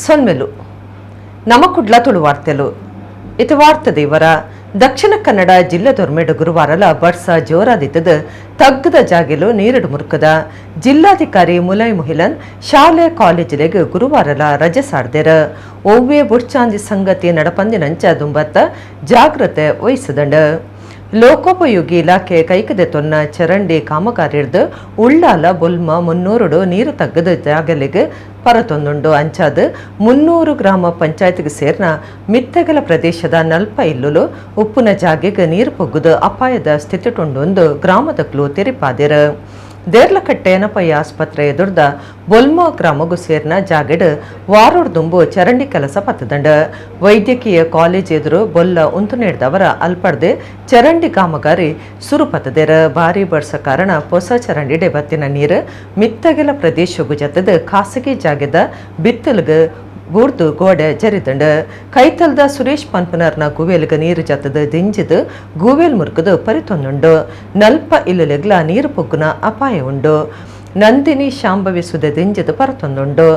ಸೊನ್ಮೆಲು ನಮ್ಮ ಕುಡ್ಲ ತುಳು ವಾರ್ತೆಲು ಇದು ವಾರ್ತದೇವರ ದಕ್ಷಿಣ ಕನ್ನಡ ಜಿಲ್ಲೆ ದೊರ್ಮೆಡು ಗುರುವಾರಲ ಬರ್ಸ ಜೋರಾದಿತ್ತದ ತಗ್ಗದ ಜಾಗೆಲು ನೀರಡು ಮುರುಕದ ಜಿಲ್ಲಾಧಿಕಾರಿ ಮುಲೈ ಮುಹಿಲನ್ ಶಾಲೆ ಕಾಲೇಜಿಲೆಗೆ ಗುರುವಾರಲ ರಜೆ ಸಾಡ್ದೇರ ಒವ್ವೇ ಬುಡ್ಚಾಂದಿ ಸಂಗತಿ ನಡಪಂದಿನಂಚ ದುಂಬತ್ತ ಜಾಗ್ರತೆ ವಹಿಸದಂಡ ಲೋಕೋಪಯೋಗಿ ಇಲಾಖೆ ಕೈಕದೆ ತೊನ್ನ ಚರಂಡಿ ಕಾಮಗಾರಿರ್ದು ಉಳ್ಳಾಲ ಬೊಲ್ಮ 300 ನೀರು ತಗ್ಗದ ಜಾಗಲಿಗೆ ಪರತೊಂದುಂಡು ಅಂಚಾದ 300 ಗ್ರಾಮ ಪಂಚಾಯತ್ಗೆ ಸೇರ್ನ ಮಿತ್ತಗಲ ಪ್ರದೇಶದ ನಲ್ಪ ಇಲ್ಲುಲು ಉಪ್ಪುನ ಜಾಗೆಗೆ ನೀರು ಪೊಗ್ಗುದು ಅಪಾಯದ ಸ್ಥಿತಿಟುಂಡೊಂದು ಗ್ರಾಮದಕ್ಲು ತೆರಿಪಾದಿರ ದೇರ್ಲಕಟ್ಟೆ ಏನಪಯ್ಯ ಆಸ್ಪತ್ರೆ ಎದುರ್ದ ಬೊಲ್ಮ ಗ್ರಾಮಗೂ ಸೇರ್ನ ಜಾಗೆಡ್ ವಾರೋಡ್ದುಂಬು ಚರಂಡಿ ಕೆಲಸ ಪತ್ತದಂಡ ವೈದ್ಯಕೀಯ ಕಾಲೇಜ್ ಎದುರು ಬೊಲ್ಲ ಉಂತು ನೀಡಿದವರ ಅಲ್ಪಡ್ದೆ ಚರಂಡಿ ಕಾಮಗಾರಿ ಸುರುಪತ್ತದೇರ ಭಾರಿ ಬಡ್ಸ ಕಾರಣ ಹೊಸ ಚರಂಡಿ ಬತ್ತಿನ ನೀರು ಮಿತ್ತಗೆಲ ಪ್ರದೇಶಗೂ ಜತದ ಖಾಸಗಿ ಜಾಗದ ಬಿತ್ತಲ್ಗೆ ಬೂರ್ದು ಗೋಡೆ ಜರಿದಂಡ ಕೈತಲ್ದ ಸುರೇಶ್ ಪನ್ಪನರ್ನ ಗೂವೇಲ್ಗ ನೀರು ಜತ್ತದ ದಿಂಜಿದು ಗೂವೇಲ್ ಮುರುಕದು ಪರಿತೊಂದುಂಡು ನಲ್ಪ ಇಲ್ಲುಲೆಗ್ಲ ನೀರು ಪೊಗ್ಗುನ ಅಪಾಯ ಉಂಡು ನಂದಿನಿ ಶಾಂಭವಿ ಸುದೆ ದಿಂಜಿದು ಪರತೊಂದುಂಡು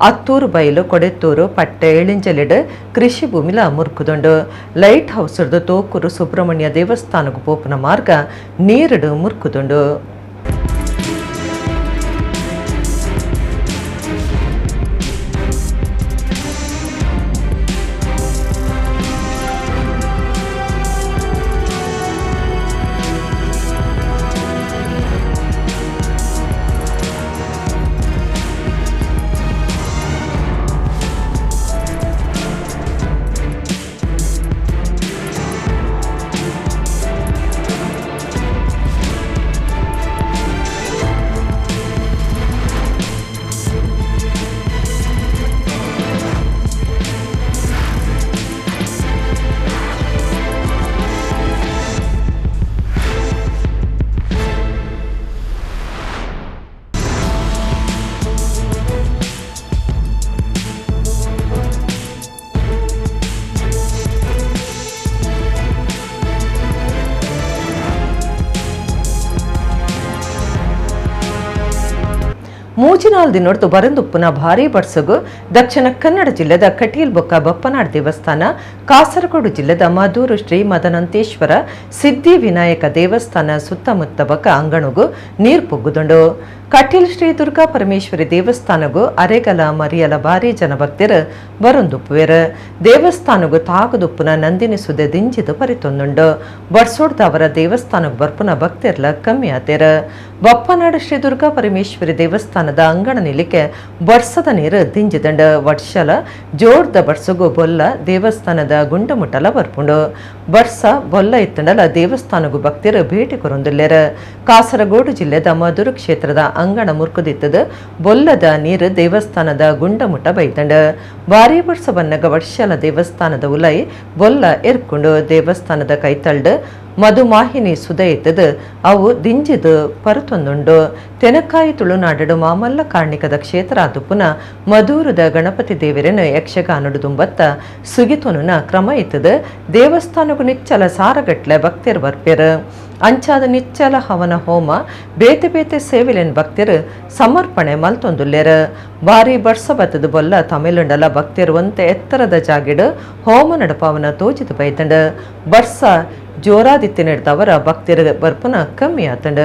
ಅತ್ತೂರು ಬೈಲು ಕೊಡೆತ್ತೂರು ಪಟ್ಟೆ ಎಳಿಂಜಲಿಡ್ ಕೃಷಿ ಭೂಮಿಲ ಮುರುಕುದುಂಡು ಲೈಟ್ ಹೌಸ್ದು ತೋಕೂರು ಸುಬ್ರಹ್ಮಣ್ಯ ದೇವಸ್ಥಾನಗೂ ಪೋಪುನ ಮಾರ್ಗ ನೀರುಡು ಮುರುಕುದುಂಡು ಮೂಜಿನಾಲ್ ದಿನೊಡ್ದು ಬರಂದುಪ್ಪುನ ಭಾರೀ ಬಡ್ಸಗು ದಕ್ಷಿಣ ಕನ್ನಡ ಜಿಲ್ಲೆದ ಕಟೀಲ್ ಬೊಕ್ಕ ಬಪ್ಪನಾಡ್ ದೇವಸ್ಥಾನ ಕಾಸರಗೋಡು ಜಿಲ್ಲೆದ ಮಧೂರು ಶ್ರೀ ಮದನಂತೇಶ್ವರ ಸಿದ್ಧಿ ವಿನಾಯಕ ದೇವಸ್ಥಾನ ಸುತ್ತಮುತ್ತ ಬೊಕ್ಕ ಅಂಗಣಗೂ ನೀರು ಪೊಗ್ಗುದುಂಡು ಕಟೀಲ್ ಶ್ರೀ ದುರ್ಗಾ ಪರಮೇಶ್ವರಿ ದೇವಸ್ಥಾನಗೂ ಅರೆಗಲ ಮರಿಯಲ ಭಾರಿ ಜನ ಭಕ್ತರು ಬರೊಂದುಪ್ಪುವೆರು ದೇವಸ್ಥಾನಗೂ ತಾಗುದುಪ್ಪುನ ನಂದಿನಿ ಸುದೆ ದಿಂಜಿದು ಪರಿತೊಂದುಂಡು ಬಡ್ಸೋಡ್ದ ಅವರ ದೇವಸ್ಥಾನಕ್ಕೆ ಬರ್ಪುನ ಭಕ್ತರ್ಲ ಕಮ್ಮಿ ಆತೇರ ಬಪ್ಪನಾಡು ಶ್ರೀ ದುರ್ಗಾ ಪರಮೇಶ್ವರಿ ದೇವಸ್ಥಾನದ ಅಂಗಣ ನಿಲಿಕೆ ಬಡ್ಸದ ನೀರು ದಿಂಜಿದಂಡ ವರ್ಷಲ ಜೋಡ್ದ ಬಡ್ಸಗು ಬೊಲ್ಲ ದೇವಸ್ಥಾನದ ಗುಂಡಮುಟ್ಟಲ ಬರ್ಪುಂಡು ಬಡ್ಸ ಬೊಲ್ಲ ಇತ್ತಂಡಲ ದೇವಸ್ಥಾನಗೂ ಭಕ್ತರು ಭೇಟಿ ಕೊರೊಂದುಲ್ಲೇರ ಕಾಸರಗೋಡು ಜಿಲ್ಲೆದ ಮಧುರು ಕ್ಷೇತ್ರದ ಅಂಗಣ ಮುರ್ಕುದಿತ್ತದ ಬೊಲ್ಲದ ನೀರು ದೇವಸ್ಥಾನದ ಗುಂಡಮುಟ್ಟ ಬೈತಂಡ ಭಾರಿ ಬಡ್ಸ ಬನ್ನಗ ವರ್ಷಲ ದೇವಸ್ಥಾನದ ಉಲೈ ಬೊಲ್ಲ ಎರ್ಕೊಂಡು ದೇವಸ್ಥಾನದ ಕೈತಳ್ಡು ಮಧುಮಾಹಿನಿ ಸುದ ಇತ್ತದ ಅವು ದಿಂಜಿದು ಪರತೊಂದುಂಡು ತೆನಕಾಯಿ ತುಳುನಾಡು ಮಾಮಲ್ಲ ಕಾರ್ಣಿಕದ ಕ್ಷೇತ್ರ ಆದುಪುನ ಮಧೂರದ ಗಣಪತಿ ದೇವರನ್ನು ಯಕ್ಷಗಾನಡು ದುಂಬತ್ತ ಸುಗಿತೊನುನ ಕ್ರಮ ಇತ್ತದ ದೇವಸ್ಥಾನಗೂ ನಿಚ್ಚಲ ಸಾರಗಟ್ಲೆ ಭಕ್ತರು ಬರ್ಪೆರು ಅಂಚಾದ ನಿಚ್ಚಲ ಹವನ ಹೋಮ ಬೇತೆ ಬೇತೆ ಸೇವಿಲೆನ್ ಭಕ್ತರು ಸಮರ್ಪಣೆ ಮಲ್ತೊಂದುಲ್ಲೇರು ಭಾರಿ ಬಡ್ಸ ಬತ್ತದ ಬೊಲ್ಲ ತಮಿಳುಂಡಲ ಭಕ್ತರು ಒಂತೆ ಎತ್ತರದ ಜಾಗಿಡು ಹೋಮ ನಡಪವನ ತೋಜಿದು ಬೈತಂಡ ಬಡ್ಸ ಜೋರಾದಿತ್ಯ ನಡೆದವರ ಭಕ್ತರ ಬರ್ಪುನ ಕಮ್ಮಿ ಆತಂಡ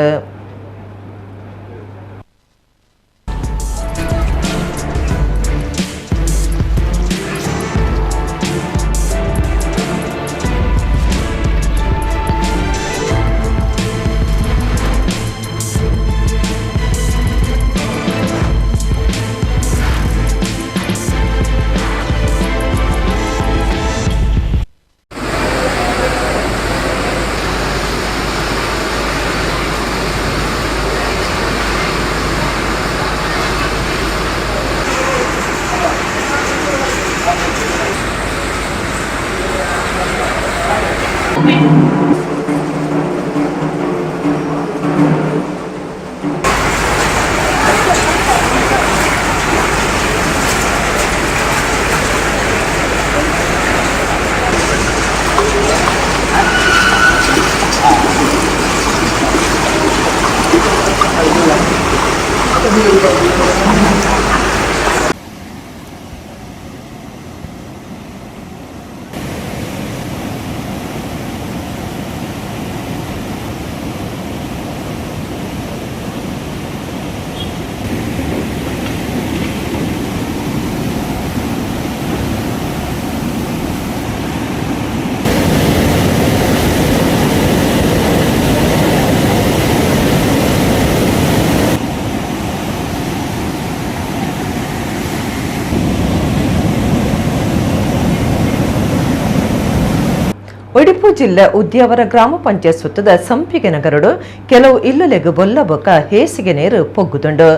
ಉಡುಪಿ ಜಿಲ್ಲೆ ಉದ್ಯಾವರ ಗ್ರಾಮ ಪಂಚಾಯತ್ ಸುತ್ತದ ಸಂಪಿಗೆ ನಗರಡು ಕೆಲವು ಇಲ್ಲಲೆಗು ಬೊಲ್ಲ ಬೊಕ್ಕ ಹೇಸಿಗೆ ನೀರು ಪೊಗ್ಗುದುಂಡು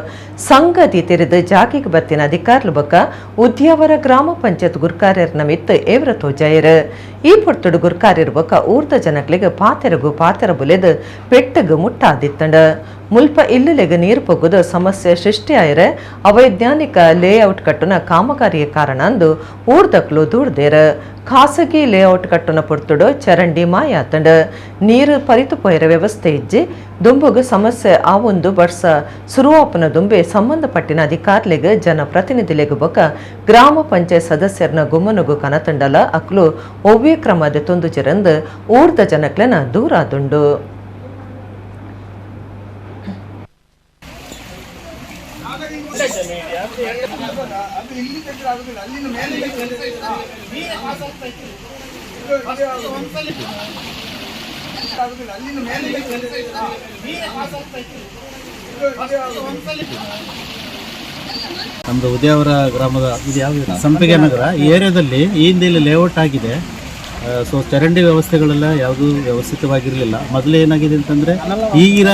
ಸಂಗತಿ ತೆರೆದು ಜಾಗಿಗೆ ಬತ್ತಿನ ಅಧಿಕಾರುಲು ಬೊಕ್ಕ ಉದ್ಯಾವರ ಗ್ರಾಮ ಪಂಚಾಯತ್ ಗುರ್ಕಾರ್ಯರ್ನ ಮಿತ್ತು ಏವ್ರ ತೋಜಾಯರು ಈ ಪೊರ್ತುಡು ಗುರ್ಕಾರ್ಯರ್ ಬೊಕ್ಕ ಊರ್ದ ಜನಕ್ಲಿಗೆ ಪಾತೆರ ಬುಲೆದು ಪೆಟ್ಟಗು ಮುಟ್ಟಾದಿತ್ತಂಡು ಮುಲ್ಪ ಇಲ್ಲಲೆಗೆ ನೀರು ಪೊಗ್ಗುದು ಸಮಸ್ಯೆ ಸೃಷ್ಟಿಯಾಯರೆ ಅವೈಜ್ಞಾನಿಕ ಲೇಔಟ್ ಕಟ್ಟುನ ಕಾಮಗಾರಿಯ ಕಾರಣ ಅಂದು ಊರ್ದಕ್ಲು ದೂಡ್ದೇರು ಖಾಸಗಿ ಲೇಔಟ್ ಕಟ್ಟುನ ಪೊರ್ತುಡು ಚರಂಡಿ ಮಾಯಾತಂಡು ನೀರು ಪರಿತು ಪೋಯರ ವ್ಯವಸ್ಥೆ ಇಜ್ಜಿ ದುಂಬುಗು ಸಮಸ್ಯೆ ಆ ಒಂದು ವರ್ಷ ಸುರುವಾಪನ ದುಂಬೆ ಸಂಬಂಧಪಟ್ಟಿನ ಅಧಿಕಾರಿಗಳಿಗೆ ಜನಪ್ರತಿನಿಧಿಲೆಗು ಬೊಕ್ಕ ಗ್ರಾಮ ಪಂಚಾಯತ್ ಸದಸ್ಯರನ್ನ ಗುಮ್ಮನುಗು ಕನತಂಡಲ ಅಕ್ಲು ಒವ್ವೆ ಕ್ರಮದ ತುಂದು ಚಿರಂದು ಊರ್ದ ಜನಕ್ಲೆನ ದೂರಾದುಂಡು ನಮ್ದು ಉದ್ಯಾವರ ಗ್ರಾಮದ ಇದು ಯಾವ ಸಂಪಿಗೆ ನಗರ ಈ ಏರಿಯಾದಲ್ಲಿ ಈ ಹಿಂದೆ ಇಲ್ಲಿ ಲೇಔಟ್ ಆಗಿದೆ. ಸೊ ಚರಂಡಿ ವ್ಯವಸ್ಥೆಗಳೆಲ್ಲ ಯಾವುದೂ ವ್ಯವಸ್ಥಿತವಾಗಿರಲಿಲ್ಲ. ಮೊದಲು ಏನಾಗಿದೆ ಅಂತಂದರೆ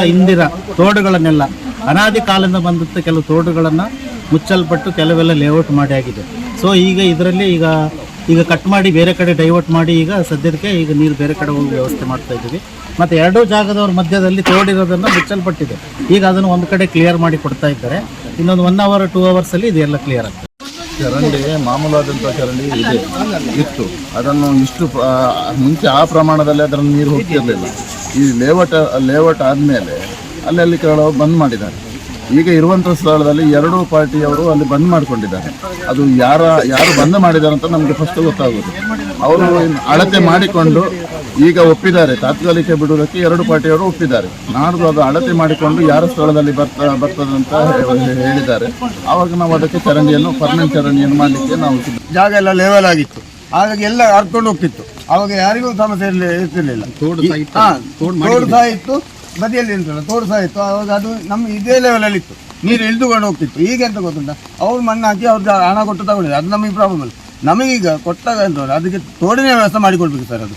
ಹಿಂದಿರ ತೋಡುಗಳನ್ನೆಲ್ಲ ಅನಾದಿ ಕಾಲದಿಂದ ಬಂದಂಥ ಕೆಲವು ತೋಡುಗಳನ್ನು ಮುಚ್ಚಲ್ಪಟ್ಟು ಕೆಲವೆಲ್ಲ ಲೇಔಟ್ ಮಾಡಿ ಆಗಿದೆ. ಸೊ ಈಗ ಇದರಲ್ಲಿ ಈಗ ಕಟ್ ಮಾಡಿ ಬೇರೆ ಕಡೆ ಡೈವರ್ಟ್ ಮಾಡಿ ಈಗ ಸದ್ಯಕ್ಕೆ ಈಗ ನೀರು ಬೇರೆ ಕಡೆ ಹೋಗಿ ವ್ಯವಸ್ಥೆ ಮಾಡ್ತಾ ಇದ್ದೀವಿ. ಮತ್ತು ಎರಡೂ ಜಾಗದವ್ರ ಮಧ್ಯದಲ್ಲಿ ತೋಡಿರೋದನ್ನು ಮುಚ್ಚಲ್ಪಟ್ಟಿದೆ. ಈಗ ಅದನ್ನು ಒಂದು ಕಡೆ ಕ್ಲಿಯರ್ ಮಾಡಿ ಕೊಡ್ತಾ ಇದ್ದಾರೆ. ಇನ್ನೊಂದು 1 hour 2 hours ಇದೆಲ್ಲ ಕ್ಲಿಯರ್ ಆಗ್ತದೆ. ಚರಂಡಿ ಮಾಮೂಲಾದಂಥ ಚರಂಡಿ ಇತ್ತು. ಅದನ್ನು ಇಷ್ಟು ಮುಂಚೆ ಆ ಪ್ರಮಾಣದಲ್ಲಿ ಅದರಲ್ಲಿ ನೀರು ಹೋಗ್ತಿರಲಿಲ್ಲ. ಈ ಲೇಔಟ್ ಆದಮೇಲೆ ಅಲ್ಲಲ್ಲಿ ಕೆಲವು ಬಂದ್ ಮಾಡಿದ್ದಾರೆ. ಈಗ ಇರುವಂಥ ಸ್ಥಳದಲ್ಲಿ 2 ಪಾರ್ಟಿಯವರು ಅಲ್ಲಿ ಬಂದ್ ಮಾಡಿಕೊಂಡಿದ್ದಾರೆ. ಅದು ಯಾರು ಬಂದ್ ಮಾಡಿದ್ದಾರೆ ಅಂತ ನಮಗೆ ಫಸ್ಟ್ ಗೊತ್ತಾಗೋದು. ಅವರು ಅಳತೆ ಮಾಡಿಕೊಂಡು ಈಗ ಒಪ್ಪಿದ್ದಾರೆ. ತಾತ್ಕಾಲಿಕ ಬಿಡುವುದಕ್ಕೆ 2 ಪಾರ್ಟಿಯವರು ಒಪ್ಪಿದ್ದಾರೆ. ನಾಡ್ದು ಅದು ಅಳತೆ ಮಾಡಿಕೊಂಡು ಯಾರ ಸ್ಥಳದಲ್ಲಿ ಬರ್ತದೆ ಅಂತ ಹೇಳಿದ್ದಾರೆ. ಆವಾಗ ನಾವು ಅದಕ್ಕೆ ಚರಂಡಿಯನ್ನು ಪರ್ಮನೆಂಟ್ ಚರಂಡಿಯನ್ನು ಮಾಡಲಿಕ್ಕೆ ನಾವು ಜಾಗ ಎಲ್ಲ ಲೆವೆಲ್ ಆಗಿತ್ತು. ಹಾಗಾಗಿ ಎಲ್ಲ ಹರ್ಕೊಂಡು ಹೋಗ್ತಿತ್ತು. ಆವಾಗ ಯಾರಿಗೂ ಸಮಸ್ಯೆ ಇರ್ತಿರ್ಲಿಲ್ಲ. ತೋಡು ಸಹ ಇತ್ತು, ಬದಿಯಲ್ಲಿ ಉಂಟಲ್ಲ ತೋಡು ಸಹ ಇತ್ತು. ಅವಾಗ ಅದು ನಮ್ಮ ಇದೇ ಲೆವೆಲಲ್ಲಿ ಇತ್ತು. ನೀರು ಇಳಿದುಕೊಂಡು ಹೋಗ್ತಿತ್ತು. ಈಗ ಎಂತ ಗೊತ್ತುಂಟ, ಅವ್ರು ಮಣ್ಣು ಹಾಕಿ ಅವ್ರು ಹಣ ಕೊಟ್ಟು ತಗೊಂಡಿದ್ದಾರೆ. ಅದು ನಮಗೆ ಪ್ರಾಬ್ಲಮ್ ಇಲ್ಲ. ನಮಗೀಗ ಕೊಟ್ಟಾಗ ಅಂತ ಅದಕ್ಕೆ ತೋಡಿನ ವ್ಯವಸ್ಥೆ ಮಾಡಿಕೊಡ್ಬೇಕು ಸರ್. ಅದು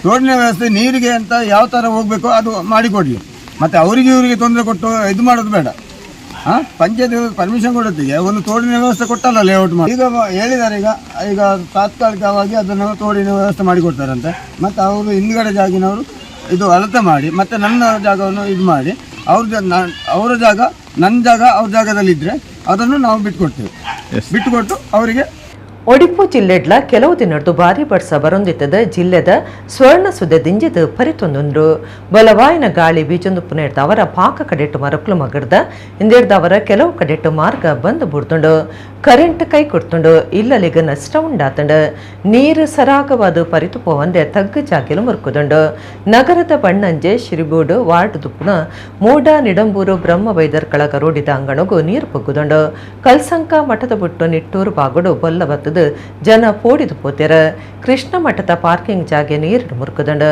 ತೋಡಿನ ವ್ಯವಸ್ಥೆ ನೀರಿಗೆ ಅಂತ ಯಾವ ಥರ ಹೋಗಬೇಕು ಅದು ಮಾಡಿಕೊಡಲಿ. ಮತ್ತು ಇವರಿಗೆ ತೊಂದರೆ ಕೊಟ್ಟು ಇದು ಮಾಡೋದು ಬೇಡ. ಪಂಚಾಯತ್ ಪರ್ಮಿಷನ್ ಕೊಡೋತ್ತಿಗೆ ಒಂದು ತೋಡಿನ ವ್ಯವಸ್ಥೆ ಕೊಟ್ಟಲ್ಲ ಲೇಔಟ್ ಮಾಡಿ. ಈಗ ಹೇಳಿದ್ದಾರೆ ಈಗ ತಾತ್ಕಾಲಿಕವಾಗಿ ಅದನ್ನು ತೋಡಿನ ವ್ಯವಸ್ಥೆ ಮಾಡಿಕೊಡ್ತಾರಂತೆ. ಮತ್ತು ಅವರು ಹಿಂದ್ಗಡೆ ಜಾಗಿನವರು ಇದು ಅಳತೆ ಮಾಡಿ ಮತ್ತು ನನ್ನ ಜಾಗವನ್ನು ಇದು ಮಾಡಿ ಅವರ ಜಾಗ ನನ್ನ ಜಾಗ ಅವ್ರ ಜಾಗದಲ್ಲಿದ್ದರೆ ಅದನ್ನು ನಾವು ಬಿಟ್ಟುಕೊಟ್ಟು ಅವರಿಗೆ ಒಡಿಪು ಜಿಲ್ಲೆಡ್ಲ ಕೆಲವು ದಿನದ್ದು ಭಾರಿ ಬಡ್ಸ ಬರೊಂದಿತ್ತದ ಜಿಲ್ಲೆದ ಸ್ವರ್ಣ ಸುದ್ದೆ ದಿಂಜಿದ ಪರಿತೊಂದುಂಡು ಬಲವಾಯಿನ ಗಾಳಿ ಬೀಜೊಂದು ಪುನೇಡ್ದ ಅವರ ಪಾಕ ಕಡೆಟ್ಟು ಮರಕ್ಲು ಮಗಡ್ದ ಇಂದೇಡ್ದ ಅವರ ಕೆಲವು ಕಡೆಟ್ಟು ಮಾರ್ಗ ಬಂದು ಬುಡ್ದುಂಡು ಕರೆಂಟ್ ಕೈ ಕೊಡ್ತುಂಡು ಇಲ್ಲಲಿಗ ನಷ್ಟ ಉಂಡಾತಂಡು ನೀರು ಸರಾಗವಾದ ಪರಿತು ಪೋವಂದೆ ತಗ್ಗು ಜಾಗಿಲು ಮುರುಕುದುಂಡು ನಗರದ ಬಣ್ಣಂಜೆ ಶಿರಿಗೂಡು ವಾರ್ಡ್ ದುಪ್ಪುನ ಮೂಡ ನಿಡಂಬೂರು ಬ್ರಹ್ಮ ವೈದರ್ ಕಳಗ ರೋಡಿದ ಅಂಗಣಗೂ ನೀರು ಪೊಗ್ಗುದುಂಡು ಕಲ್ಸಂಕ ಮಠದ ಬಿಟ್ಟು ನಿಟ್ಟೂರು ಬಾಗುಡು ಬೊಲ್ಲ ಬತ್ತದು ಜನ ಪೋಡಿದು ಪೋತೆರ ಕೃಷ್ಣ ಮಠದ ಪಾರ್ಕಿಂಗ್ ಜಾಗೆ ನೀರು ಮುರುಕುದುಂಡು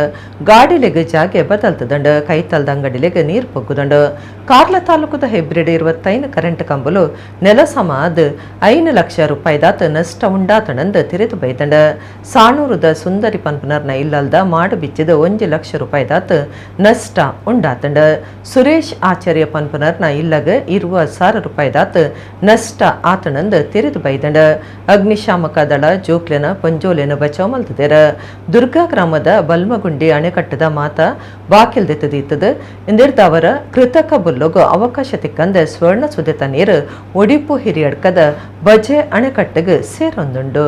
ಗಾಡಿಲೆಗ್ ಜಾಗೆ ಬದಲ್ತದುಂಡು ಕೈತಲ್ದ ಅಂಗಡಿಲೆಗ್ ನೀರು ಪೊಗ್ಗುದುಂಡು ಕಾರ್ಲ ತಾಲೂಕದ ಹೆಬ್ರಿಡ್ 25 ಕರೆಂಟ್ ಕಂಬಲು ನೆಲ ಸಮಾದ್ 5 ಲಕ್ಷ ರೂಪಾಯಿದಾತ ನಷ್ಟ ಉಂಡಾತಣಂದು ತಿರಿದು ಬೈದಂಡ ಸಾಣೂರುದ ಸುಂದರಿ ಪನ್ಪುನರ್ನ ಇಲ್ಲಲ್ದ ಮಾಡು ಬಿಚ್ಚಿದ 1 ಲಕ್ಷ ರೂಪಾಯಿದಾತ ನಷ್ಟ ಉಂಡಾತಂಡ ಸುರೇಶ್ ಆಚಾರ್ಯ ಪನ್ಪುನರ್ನ ಇಲ್ಲಗ 20,000 ರೂಪಾಯಿದಾತ ನಷ್ಟ ಆತಣಂದು ತಿರಿದು ಬೈದಂಡ ಅಗ್ನಿಶಾಮಕ ದಳ ಜೋಕ್ಲೆನ ಪಂಜೋಲೆನ ಬಚಾವ್ ಮಲ್ತದೇರ ದುರ್ಗಾ ಗ್ರಾಮದ ಬಲ್ಮಗುಂಡಿ ಅಣೆಕಟ್ಟದ ಮಾತ ಬಾಕಿಲ್ದೆತ್ತದೀತದ ಇಂದಿರ್ದ ಅವರ ಕೃತಕ ಬುಲ್ಲೋಗು ಅವಕಾಶ ತಿಕ್ಕಂದ ಸ್ವರ್ಣ ಸುದೆತ ನೀರು ಒಡಿಪು ಹಿರಿಯಡ್ಕದ ಬಜೆ ಅಣೆಕಟ್ಟೆಗೆ ಸೇರೊಂದುಂಡು.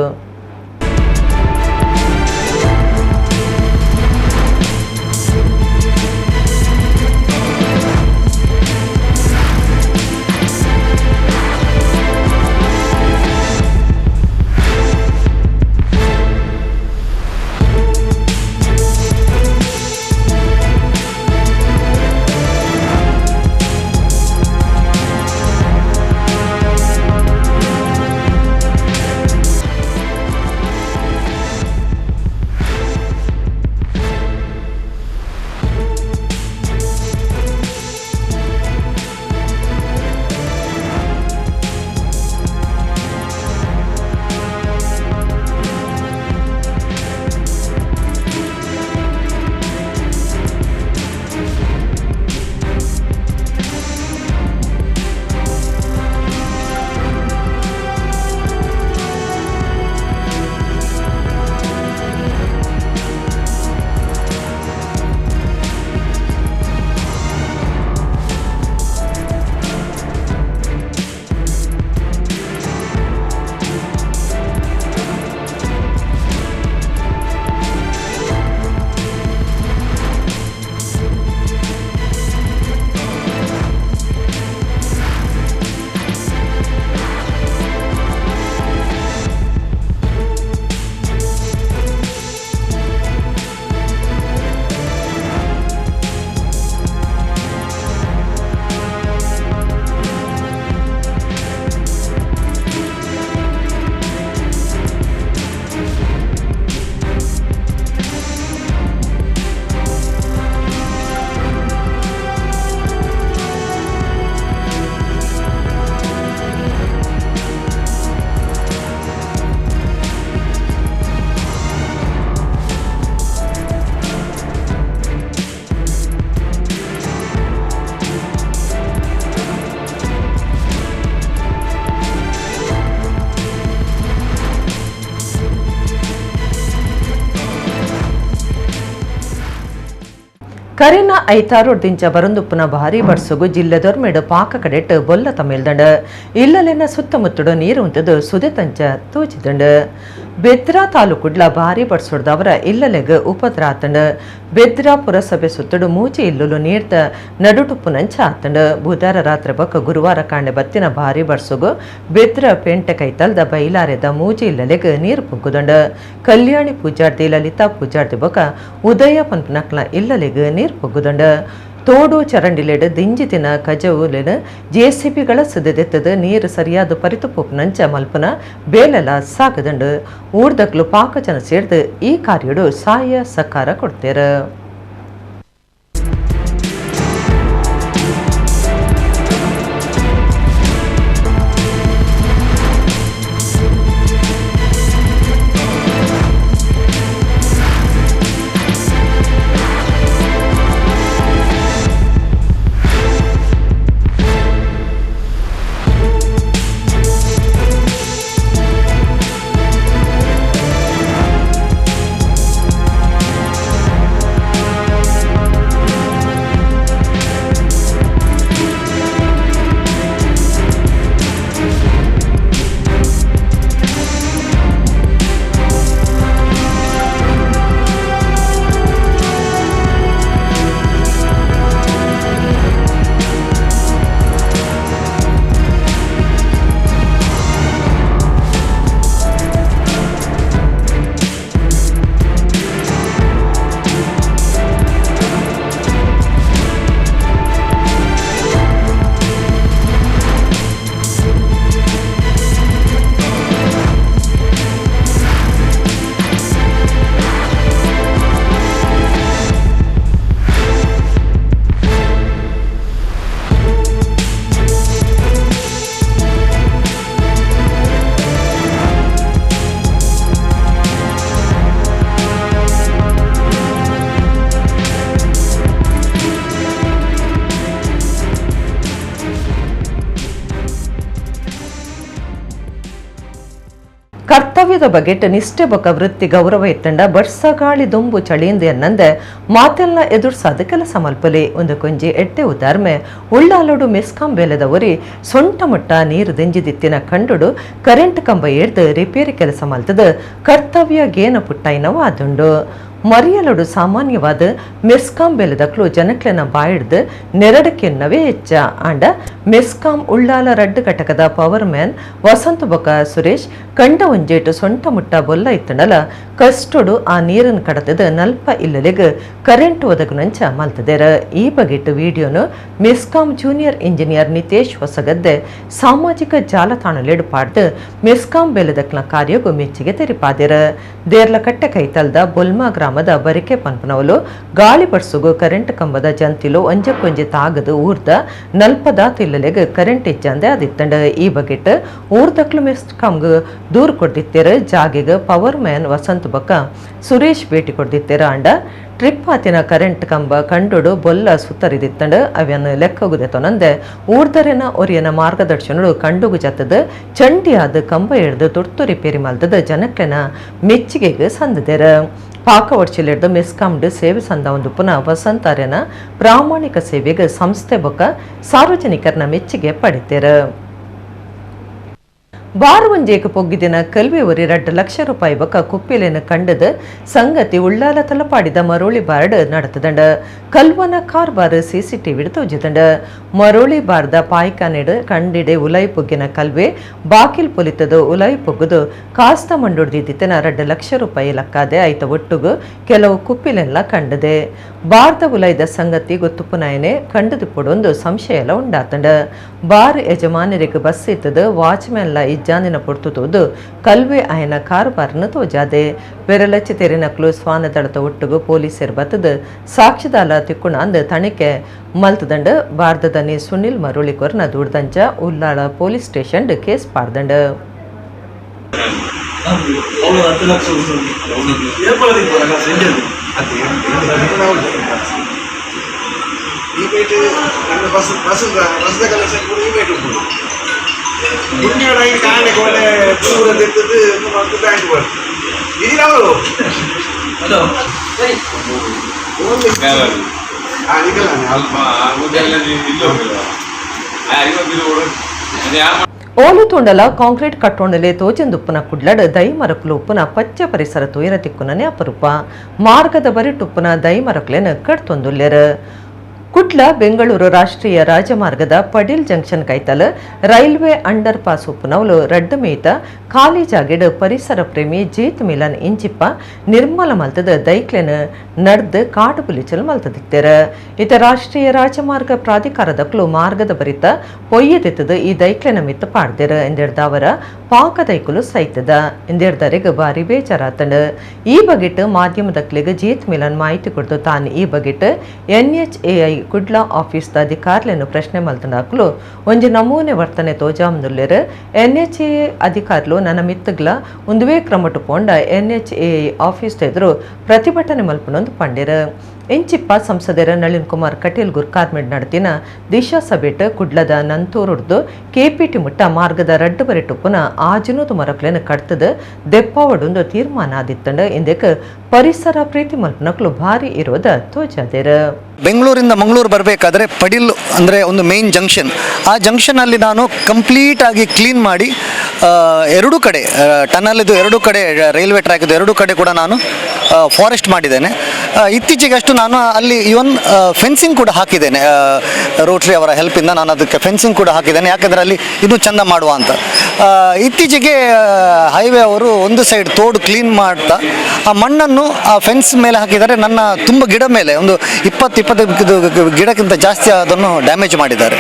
ಕರಿನ ಐತಾರೊಡ್ದಿಂಚ ಬರಂದುಪ್ಪುನ ಭಾರಿ ಬಡ್ಸುಗು ಜಿಲ್ಲೆದೊರ್ಮೆಡು ಪಾಕ ಕಡೆಟ್ ಬೊಲ್ಲ ತಮಿಳ್ದಂಡು ಇಲ್ಲಲೆನ ಸುತ್ತಮುತ್ತಡು ನೀರು ಉಂಟದು ಸುದೆತಂಚ ತೂಚಿದಂಡು ಬೆದ್ರಾ ತಾಲೂಕುಡ್ಲ ಭಾರಿ ಬಡ್ಸೊಡ್ದವರ ಇಲ್ಲಲೆಗ್ ಉಪದ್ರ ಆತಂಡು ಬೆದ್ರಾ ಪುರಸಭೆ ಸುತ್ತಡು ಮೂಚಿ ಇಲ್ಲುಲು ನೀರ್ದ ನಡುಟುಪ್ಪುನಂಚ ಆತಂಡು ಬುಧವಾರ ರಾತ್ರಿ ಬೊಕ್ಕ ಗುರುವಾರ ಕಾಂಡೆ ಬತ್ತಿನ ಭಾರಿ ಬಡ್ಸುಗು ಬೆದ್ರ ಪೆಂಟೆ ಕೈತಲ್ದ ಬೈಲಾರೆದ ಮೂಜಿ ಇಲ್ಲಲೆಗ್ ನೀರು ಪುಗ್ಗುದಂಡು ಕಲ್ಯಾಣಿ ಪೂಜಾರ್ತಿ ಲಲಿತಾ ಪೂಜಾರ್ತಿ ಬೊಕ್ಕ ಉದಯ ಪಂಪನಕ್ಲ ಇಲ್ಲಲೆಗ್ ನೀರು ಪುಗ್ಗುದಂಡು ತೋಡು ಚರಂಡಿಲೆಡ್ ದಿಂಜಿತಿನ ಕಜವುಲೆನ ಜೆಸಿಬಿಗಳ ಸುದೆದೆತ್ತದ ನೀರು ಸರಿಯಾದ ಪರಿತುಪುನಂಚ ಮಲ್ಪನ ಬೇಲೆಲ ಸಾಗದಂಡು ಊರ್ದಕ್ಲು ಪಾಕಜನ ಸೇರ್ದು ಈ ಕಾರ್ಯಡು ಸಹಾಯ ಸಹಕಾರ ಕೊಡ್ತೇರ. ಕರ್ತವ್ಯದ ಬಗೆಟ್ ನಿಷ್ಠೆ ಬೊಕ ವೃತ್ತಿ ಗೌರವ ಇತ್ತಂಡ ಬರ್ಸಗಾಳಿ ದುಂಬು ಚಳಿಯಿಂದ ಎನ್ನಂದೆ ಮಾತೆಲ್ನ ಎದುರ್ಸಾದ ಕೆಲಸ ಮಲ್ಪಲೆ ಒಂದು ಕೊಂಜಿ ಎಟ್ಟೆ ಉದಾರ್ಮೆ ಉಳ್ಳಾಲೋಡು ಮೆಸ್ಕಾಂ ಬೇಲೆದವರಿ ಸೊಂಟ ಮುಟ್ಟ ನೀರು ದೆಂಜಿದಿತ್ತಿನ ಕಂಡುಡು ಕರೆಂಟ್ ಕಂಬ ಏರ್ದು ರಿಪೇರಿ ಕೆಲಸ ಮಲ್ತದ ಕರ್ತವ್ಯ ಗೇನ ಪುಟ್ಟೈನವ ಆದುಂಡು ಮರಿಯಲಡು ಸಾಮಾನ್ಯವಾದ ಮೆಸ್ಕಾಂ ಬೆಲೆದಕ್ಲು ಜನಕ್ಲೆನ ಬಾಯಿಡ್ದು ನೆರಡಕ್ಕೆನ್ನವೇ ಹೆಚ್ಚ ಆಂಡ ಮೆಸ್ಕಾಂ ಉಳ್ಳಾಲ ರಡ್ಡು ಘಟಕದ ಪವರ್ ಮ್ಯಾನ್ ವಸಂತ ಬೊಕ ಸುರೇಶ್ ಕಂಡ ಒಂಜೇಟು ಸೊಂಟ ಮುಟ್ಟ ಬೊಲ್ಲ ಇತ್ತಂಡಲ ಕಷ್ಟೊಡು ಆ ನೀರನ್ನು ಕಡತದ ನಲ್ಪ ಇಲ್ಲಲೆಗ್ ಕರೆಂಟ್ ಒದಗುನಂಚ ಮಲ್ತದೇರ. ಈ ಬಗೆಟ್ ವಿಡಿಯೋನು ಮೆಸ್ಕಾಂ ಜೂನಿಯರ್ ಇಂಜಿನಿಯರ್ ನಿತೇಶ್ ಹೊಸಗದ್ದೆ ಸಾಮಾಜಿಕ ಜಾಲತಾಣಲೆಡು ಪಾಡ್ದು ಮೆಸ್ಕಾಂ ಬೆಲೆದಕ್ಲ ಕಾರ್ಯಗು ಮೆಚ್ಚಿಗೆ ತೆರಿಪಾದೇರ. ದೇರ್ಲ ಕಟ್ಟೆ ಕೈತಲ್ದ ಬೊಲ್ಮಾ ಗ್ರಾಮದ ಬರಿಕೆ ಪನ್ಪನವಲು ಗಾಳಿ ಬಡ್ಸುಗು ಕರೆಂಟ್ ಕಂಬದ ಜಂತಿಲು ಒಂಜಕ್ಕೊಂಜಿ ತಾಗದು ಊರ್ದ ನಲ್ಪದ ತಿಲ್ಲಲೆಗ್ ಕರೆಂಟ್ ಇಜ್ಜಂದೆ ಅದಿತ್ತಂಡ. ಈ ಬಗೆಟ್ ಊರ್ದಕ್ಲು ಮೆಸ್ಕಾಂಗ್ ದೂರ್ ಕೊಡ್ದಿತ್ತೇರ ಜಾಗೆಗ್ ಪವರ್ ಮ್ಯಾನ್ ವಸಂತ ಬೊಕ್ಕ ಸುರೇಶ್ ಭೇಟಿ ಕೊಡ್ದಿತ್ತೇರ ಅಂಡ ಟ್ರಿಪ್ ಆತಿನ ಕರೆಂಟ್ ಕಂಬ ಕಂಡುಡು ಬೊಲ್ಲ ಸುತ್ತರಿದಿತ್ತಂಡು ಅವನು ಲೆಕ್ಕಗುದೆ ತೊನಂದೆ ಊರ್ದರೆನ ಒರಿಯನ ಮಾರ್ಗದರ್ಶನಡು ಕಂಡುಗು ಜತ್ತದ ಚಂಡಿಯಾದ ಕಂಬ ಹಿಡ್ದು ತುರ್ತು ರಿಪೇರಿ ಮಲ್ತದ ಜನಕ್ಕೆನ ಮೆಚ್ಚಿಗೆಗೆ ಸಂದದೇರ. ಪಾಕ ಒಡ್ಚಿಲಿಡ್ದು ಮೆಸ್ಕಾಂಡ್ ಸೇವೆ ಸಂದ ಒಂದು ಪುನಃ ವಸಂತಾರ್ಯನ ಪ್ರಾಮಾಣಿಕ ಸೇವೆಗೆ ಸಂಸ್ಥೆ ಬೊಕ್ಕ ಸಾರ್ವಜನಿಕರನ್ನ ಮೆಚ್ಚುಗೆ ಪಡಿತೇರ. ಬಾರುವಂಜೇಕ ಪೊಗ್ಗಿದಿನ ಕಲ್ವೆ ಒರಿ 2 ಲಕ್ಷ ರೂಪಾಯಿ ಬೊಕ್ಕ ಕುಪ್ಪಿಲೆನ ಕಂಡದ ಸಂಗತಿ ಉಳ್ಳಾಲ ತಲಪಾಡಿದ ಮರೋಳಿ ಬಾರ್ಡ್ ನಡತದಂಡ. ಕಲ್ವನ ಕಾರ್ ಬಾರ್ ಸಿಸಿಟಿವಿ ತೋಜಿದಂಡ. ಮರೋಳಿ ಬಾರ್ದ ಪಾಯ್ಕಾನೆಡ್ ಕಂಡಿಡೆ ಉಲಾಯಿ ಪೊಗ್ಗಿನ ಕಲ್ವೆ ಬಾಕಿಲ್ ಪೊಲಿತದು ಉಲಾಯಿ ಪೊಗ್ಗುದು ಕಾಸ್ತ ಮಂಡುಡ್ದಿದ್ದಿತ್ತಿನ 2 ಲಕ್ಷ ರೂಪಾಯಿ ಲಕ್ಕಾದೆ ಐತ ಒಟ್ಟುಗು ಕೆಲವು ಕುಪ್ಪಿಲೆಲ್ಲ ಕಂಡದೆ. ಬಾರ್ದ ಉಲಾಯ್ದ ಸಂಗತಿ ಗೊತ್ತುಪುನಾಯನೆ ಕಂಡದು ಪೊಡೊಂದು ಸಂಶಯ ಎಲ್ಲ ಉಂಡಾತಂಡ. ಬಾರ್ ಯಜಮಾನರಿಗೆ ಬಸ್ ಇತ್ತದ ವಾಚ್ಮ್ಯಾನ್ಲ ಇಜ್ಜಾನಿನ ಪೊಡ್ತು ತೋದು ಕಲ್ವೆ ಆಯನ ಕಾರ್ ಬಾರ್ನ ತೋಜಾದೆ. ಬೆರಲಚ್ಚಿ ತೆರಿನಕ್ಲು ಸ್ವಾನ ದಳದ ಒಟ್ಟುಗು ಪೊಲೀಸರು ಬತ್ತದ ಸಾಕ್ಷಿದಾಲ ತಿಕ್ಕುಣ ಅಂದ ತಣಿಕೆ ಮಲ್ತದಂಡ. ಬಾರ್ದದನಿ ಸುನಿಲ್ ಮರುಳಿಕೊರ್ನ ದೂಡ್ದಂಚ ಉಲ್ಲಾಳ ಪೊಲೀಸ್ ಸ್ಟೇಷನ್ ಕೇಸ್ ಪಾಡ್ದಂಡ. ಓಲು ತುಂಡಲ ಕಾಂಕ್ರೀಟ್ ಕಟ್ಟೊಂಡಲೆ ತೋಜಂದುಪ್ಪನ ಕುಡ್ಲಡ್ ದೈ ಮರಕುಲು ಉಪ್ಪುನ ಪಚ್ಚ ಪರಿಸರ ತೋಯರ ತಿಕ್ಕುನನೆ ಅಪರೂಪ ಮಾರ್ಗದ ಬರಿಟುಪ್ಪುನ ದೈ ಮರಕುಲೆನ ಕಟ್ತೊಂದುಲ್ಲೆರ್ ಕುಡ್ಲ ಬೆಂಗಳೂರು ರಾಷ್ಟ್ರೀಯ ರಾಜಮಾರ್ಗದ ಪಡೀಲ್ ಜಂಕ್ಷನ್ ಕೈತಲ್ ರೈಲ್ವೆ ಅಂಡರ್ ಪಾಸ್ ಉಪ್ಪುನವಲು ರಡ್ಡ ಮೇತ ಖಾಲಿ ಜಾಗೆಡ್ ಪರಿಸರ ಪ್ರೇಮಿ ಜೀತ್ ಮಿಲನ್ ಇಂಚಿಪ್ಪ ನಿರ್ಮಲ ಮಲ್ತದ ದೈಕ್ಲೆನ ನಡ್ದು ಕಾಡು ಪುಲಿಚಲ್ ಮಲ್ತದಿಕ್ತೆರ್ ಇತ ರಾಷ್ಟ್ರೀಯ ರಾಜಮಾರ್ಗ ಪ್ರಾಧಿಕಾರದಕ್ಲು ಮಾರ್ಗದ ಬರಿತ ಪೊಯ್ಯದಿತ್ತದ ಈ ದೈಕ್ಲೆನ ಮಿತ್ತ ಪಾಡ್ದೆರ್ ಎಂದೆಡ್ದ ಅವರ ಪಾಕ ದೈಕುಲು ಸೈತದ ಎಂದೆಡ್ದರೆಗ್ ಬಾರಿ ಬೇಜಾರಾತಂಡ್ ಈ ಬಗೆಟ್ ಮಾಧ್ಯಮದಕ್ಲೆಗ್ ಜೀತ್ ಮಿಲನ್ ಮಾಹಿತಿ ಕೊಡ್ತು ತಾನು ಈ ಬಗೆಟ್ NHAI ಕುಡ್ಲಾ ಆಫೀಸ್ದ ಅಧಿಕಾರುలను ಪ್ರಶ್ನೆ ಮಲ್ತನಾಕ್ಲು ಒಂಜಿ ನಮೂನೆ ವರ್ತನೆ ತೋಜಾಮ್ದುಲ್ಲೆರ್ NHAI ಅಧಿಕಾರುಲು ನನ್ನ ಮಿತ್ತಗ್ಲ ಉಂದುವೇ ಕ್ರಮಟು ಪೋಂಡ NHAI ಆಫೀಸ್ ಎದುರು ಪ್ರತಿಭಟನೆ ಮಲ್ಪನೊಂದು ಪಂಡೆರ್ ಇಂಚಿಪ್ಪ ಸಂಸದರ ನಳಿನ್ ಕುಮಾರ್ ಕಟೀಲ್ ಗುರ್ಕಾರ್ಮೆಡ್ ನಡತಿನ ದಿಶಾ ಸಭೆಟ್ ಕುಡ್ಲದ ನಂತೂರುಡ್ದು KPT ಮುಟ್ಟ ಮಾರ್ಗದ ರಡ್ಡು ಬರಿಟುಪ್ಪುನ ಆಜುನೂದು ಮರಕ್ಲೆನ ಕಡ್ತದ ದೆಪ್ಪಾವಡೊಂದು ತೀರ್ಮಾನ ಆದಿತ್ತಂಡ ಇಂದೆಕ್ ಪರಿಸರ ಪ್ರೀತಿ ಮಲ್ಪನಕ್ಲು ಭಾರಿ ಇರೋದ ತೋಜಾದೆರ್ ಬೆಂಗಳೂರಿಂದ ಮಂಗಳೂರು ಬರಬೇಕಾದ್ರೆ ಪಡಿಲ್ ಅಂದರೆ ಒಂದು ಮೇನ್ ಜಂಕ್ಷನ್, ಆ ಜಂಕ್ಷನಲ್ಲಿ ನಾನು ಕಂಪ್ಲೀಟ್ ಆಗಿ ಕ್ಲೀನ್ ಮಾಡಿ ಎರಡೂ ಕಡೆ ಟನಲ್ದು ಎರಡೂ ಕಡೆ ರೈಲ್ವೆ ಟ್ರ್ಯಾಕ್ದು ಎರಡೂ ಕಡೆ ಕೂಡ ನಾನು ಫಾರೆಸ್ಟ್ ಮಾಡಿದ್ದೇನೆ. ಇತ್ತೀಚೆಗೆ ಅಷ್ಟು ನಾನು ಅಲ್ಲಿ ಇವನ್ ಫೆನ್ಸಿಂಗ್ ಕೂಡ ಹಾಕಿದ್ದೇನೆ, ರೋಟ್ರಿ ಅವರ ಹೆಲ್ಪಿಂದ ನಾನು ಅದಕ್ಕೆ ಫೆನ್ಸಿಂಗ್ ಕೂಡ ಹಾಕಿದ್ದೇನೆ, ಯಾಕೆಂದರೆ ಅಲ್ಲಿ ಇನ್ನೂ ಚೆಂದ ಮಾಡುವ ಅಂತ. ಇತ್ತೀಚೆಗೆ ಹೈವೇ ಅವರು ಒಂದು ಸೈಡ್ ತೋಡು ಕ್ಲೀನ್ ಮಾಡ್ತಾ ಆ ಮಣ್ಣನ್ನು ಆ ಫೆನ್ಸ್ ಮೇಲೆ ಹಾಕಿದ್ದಾರೆ. ನನ್ನ ತುಂಬ ಗಿಡ ಮೇಲೆ ಒಂದು 20-25 ಗಿಡಕ್ಕಿಂತ ಜಾಸ್ತಿ ಅದನ್ನು ಡ್ಯಾಮೇಜ್ ಮಾಡಿದ್ದಾರೆ.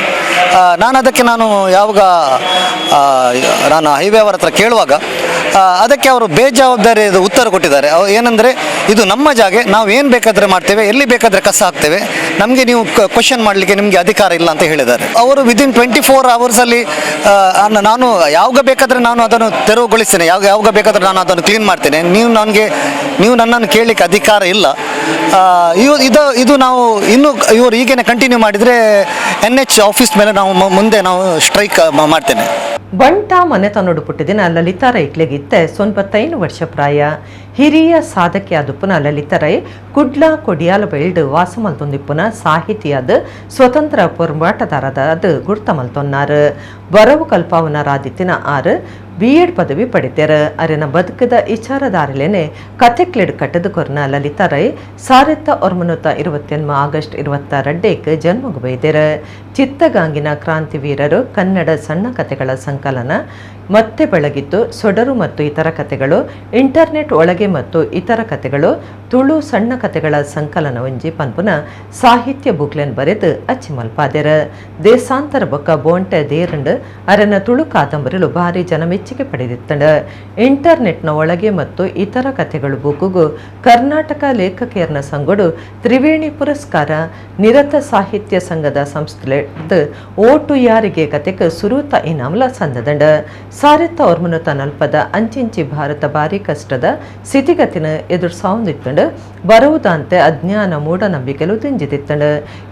ನಾನು ಯಾವಾಗ ನಾನು ಹೈವೇ ಅವರ ಹತ್ರ ಕೇಳುವಾಗ ಅದಕ್ಕೆ ಅವರು ಬೇಜವಾಬ್ದಾರಿ ಉತ್ತರ ಕೊಟ್ಟಿದ್ದಾರೆ. ಏನಂದರೆ ಇದು ನಮ್ಮ ಜಾಗ, ನಾವು ಏನು ಬೇಕಾದರೆ ಮಾಡ್ತೇವೆ, ಎಲ್ಲಿ ಬೇಕಾದರೆ ಕಸ ಹಾಕ್ತೇವೆ, ನಮಗೆ ನೀವು ಕ್ವಶನ್ ಮಾಡಲಿಕ್ಕೆ ನಿಮಗೆ ಅಧಿಕಾರ ಇಲ್ಲ ಅಂತ ಹೇಳಿದ್ದಾರೆ. ಅವರು ವಿದಿನ್ 24 ಅವರ್ಸಲ್ಲಿ ನಾನು ಯಾವಾಗ ಬೇಕಾದರೆ ನಾನು ಅದನ್ನು ತೆರವುಗೊಳಿಸ್ತೇನೆ, ಯಾವಾಗ ಬೇಕಾದರೆ ನಾನು ಅದನ್ನು ಕ್ಲೀನ್ ಮಾಡ್ತೇನೆ, ನೀವು ನನ್ನನ್ನು ಕೇಳಲಿಕ್ಕೆ ಅಧಿಕಾರ ಇಲ್ಲ. ಇದು ನಾವು ಇನ್ನು ಇವರು ಹೀಗೇನೆ ಕಂಟಿನ್ಯೂ ಮಾಡಿದರೆ NH ಆಫೀಸ್ ಮೇಲೆ ಮುಂದೆ ನಾವು ಸ್ಟ್ರೈಕ್ ಮಾಡ್ತೇನೆ. ಬಂಟ ಮನೆತನೊಡು ಪುಟ್ಟಿದಿನ ಲಲಿತಾ ರೈಕ್ಲೆಗಿತ್ತೆ 95 ವರ್ಷ ಪ್ರಾಯ ಹಿರಿಯ ಸಾಧಕಿಯಾದುಪ್ಪುನ ಲಲಿತಾ ರೈ ಕುಡ್ಲ ಕೊಡಿಯಾಲ ಬೆಳ್ಡ್ ವಾಸ ಮಲ್ತೊಂದಿಪ್ಪುನ ಸಾಹಿತಿಯಾದ ಸ್ವತಂತ್ರ ಹೋರಾಟಗಾರದ ಅದು ಗುರ್ತ ಮಲ್ತೊನ್ನಾರು ಬರವು ಕಲ್ಪಾವನ ರಾದಿತ್ತಿನ ಆರು B.Ed ಪದವಿ ಪಡಿತೇರು. ಅರೆನ ಬದುಕದ ವಿಚಾರಧಾರಲೇನೆ ಕಥೆಕ್ಲೆಡ್ ಕಟ್ಟದು ಕೊರ್ನ ಲಲಿತಾ ರೈ 1928 ಆಗಸ್ಟ್ 22 ಜನ್ಮಗು ಬೈದೇರು. ಚಿತ್ತಗಾಂಗಿನ ಕ್ರಾಂತಿವೀರರು, ಕನ್ನಡ ಸಣ್ಣ ಕಥೆಗಳ ಸಂಕಲನ ಮತ್ತೆ ಬೆಳಗಿದ್ದು, ಸೊಡರು ಮತ್ತು ಇತರ ಕಥೆಗಳು, ಇಂಟರ್ನೆಟ್ ಒಳಗೆ ಮತ್ತು ಇತರ ಕಥೆಗಳು, ತುಳು ಸಣ್ಣ ಕಥೆಗಳ ಸಂಕಲನ ಒಂಜಿ ಪನ್ಪುನ ಸಾಹಿತ್ಯ ಬುಕ್ಲೆನ್ ಬರೆದು ಅಚ್ಚಿ ಮಲ್ಪಾದೆರ. ದೇಶಾಂತರ ಬೊಕ್ಕ ಬೋಂಟೆ ದೇರಂಡ್ ಅರನ ತುಳು ಕಾದಂಬರಿಲು ಭಾರಿ ಜನ ಮೆಚ್ಚುಗೆ ಪಡೆದಿತ್ತಂಡ. ಇಂಟರ್ನೆಟ್ನ ಒಳಗೆ ಮತ್ತು ಇತರ ಕಥೆಗಳು ಬುಕ್ಕಿಗೂ ಕರ್ನಾಟಕ ಲೇಖಕಿಯರ್ನ ಸಂಗೊಡು ತ್ರಿವೇಣಿ ಪುರಸ್ಕಾರ, ನಿರತ ಸಾಹಿತ್ಯ ಸಂಘದ ಸಂಸ್ಥೆ ಓಟು ಯಾರಿಗೆ ಕತೆಕ್ ಸುರೂತ ಇನಾಮ್ಲ ಸಂದದಂಡ. 1940 ಅಂಚಿಂಚಿ ಭಾರತ ಭಾರಿ ಕಷ್ಟದ ಸ್ಥಿತಿಗತಿನ ಎದುರು ಸಾವಂದಿತ್ತಂಡು ಬರುವುದಂತೆ ಅಜ್ಞಾನ ಮೂಢನಂಬಿಕೆಲು ದಿಂಜಿದಿತ್ತಂಡು.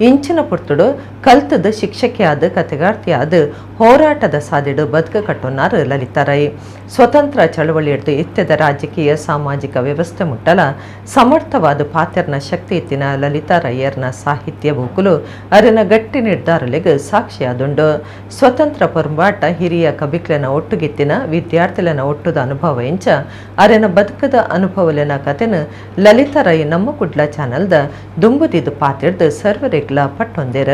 ಇಂಚಿನ ಪುರ್ತುಡು ಕಲ್ತದ ಶಿಕ್ಷಕಿಯಾದ ಕತೆಗಾರ್ತಿಯಾದ ಹೋರಾಟದ ಸಾದಿಡು ಬದುಕ ಕಟ್ಟೊನ್ನಾರು ಲಲಿತಾ ರೈ. ಸ್ವತಂತ್ರ ಚಳವಳಿ ಹಿಡಿದು ಇತ್ಯದ ರಾಜಕೀಯ ಸಾಮಾಜಿಕ ವ್ಯವಸ್ಥೆ ಮುಟ್ಟಲ ಸಮರ್ಥವಾದ ಪಾತ್ರನ ಶಕ್ತಿ ಇತ್ತಿನ ಲಲಿತಾ ರೈಯರ್ನ ಸಾಹಿತ್ಯ ಬೂಕುಲು ಅರಿನ ಗಟ್ಟಿ ನಿರ್ಧಾರಲೆಗ್ ಸಾಕ್ಷಿಯಾದುಂಡು. ಸ್ವತಂತ್ರ ಹೋರಾಟ ಹಿರಿಯ ಕಬಿಕ್ಲೆನ ಒಟ್ಟುಗಿತ್ತಿನ ವಿದ್ಯಾರ್ಥಿಲನ ಒಟ್ಟುದ ಅನುಭವ ಎಂಚ ಅರೆನ ಬದುಕದ ಅನುಭವಲೆನ ಕತೆನ ಲಲಿತಾ ರೈ ನಮ್ಮ ಕುಡ್ಲ ಚಾನಲ್ದ ದುಂಬುದಿದು ಪಾತಿರ್ದು ಸರ್ವರೆಗ್ಲ ಪಟ್ಟೊಂದೇರ.